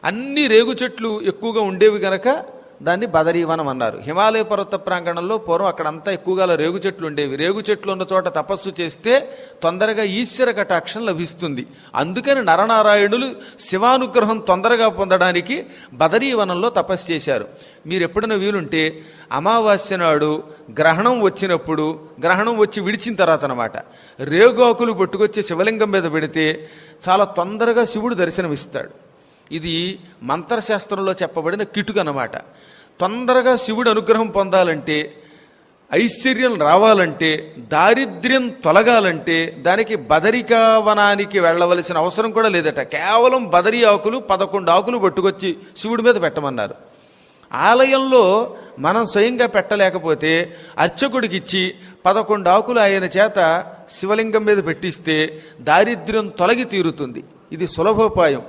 అన్ని రేగు చెట్లు ఎక్కువగా ఉండేవి గనక దాన్ని బదరీవనం అన్నారు. హిమాలయ పర్వత ప్రాంగణంలో పూర్వం అక్కడంతా ఎక్కువగా రేగు చెట్లు ఉండేవి. రేగు చెట్లు ఉన్న చోట తపస్సు చేస్తే తొందరగా ఈశ్వర కటాక్షం లభిస్తుంది. అందుకని నరనారాయణులు శివానుగ్రహం తొందరగా పొందడానికి బదరీవనంలో తపస్సు చేశారు. మీరు ఎప్పుడైనా వీలుంటే అమావాస్య నాడు గ్రహణం వచ్చినప్పుడు, గ్రహణం వచ్చి విడిచిన తర్వాత అన్నమాట, రేగాకులు పట్టుకొచ్చి శివలింగం మీద పెడితే చాలా తొందరగా శివుడు దర్శనమిస్తాడు. ఇది మంత్రశాస్త్రంలో చెప్పబడిన కిటుకు అన్నమాట. తొందరగా శివుడు అనుగ్రహం పొందాలంటే, ఐశ్వర్యం రావాలంటే, దారిద్ర్యం తొలగాలంటే దానికి బదరికావనానికి వెళ్ళవలసిన అవసరం కూడా లేదట. కేవలం బదరి ఆకులు 11 ఆకులు పట్టుకొచ్చి శివుడి మీద పెట్టమన్నారు. ఆలయంలో మనం స్వయంగా పెట్టలేకపోతే అర్చకుడికి ఇచ్చి 11 ఆకులు ఆయన చేత శివలింగం మీద పెట్టిస్తే దారిద్ర్యం తొలగి తీరుతుంది. ఇది సులభోపాయం.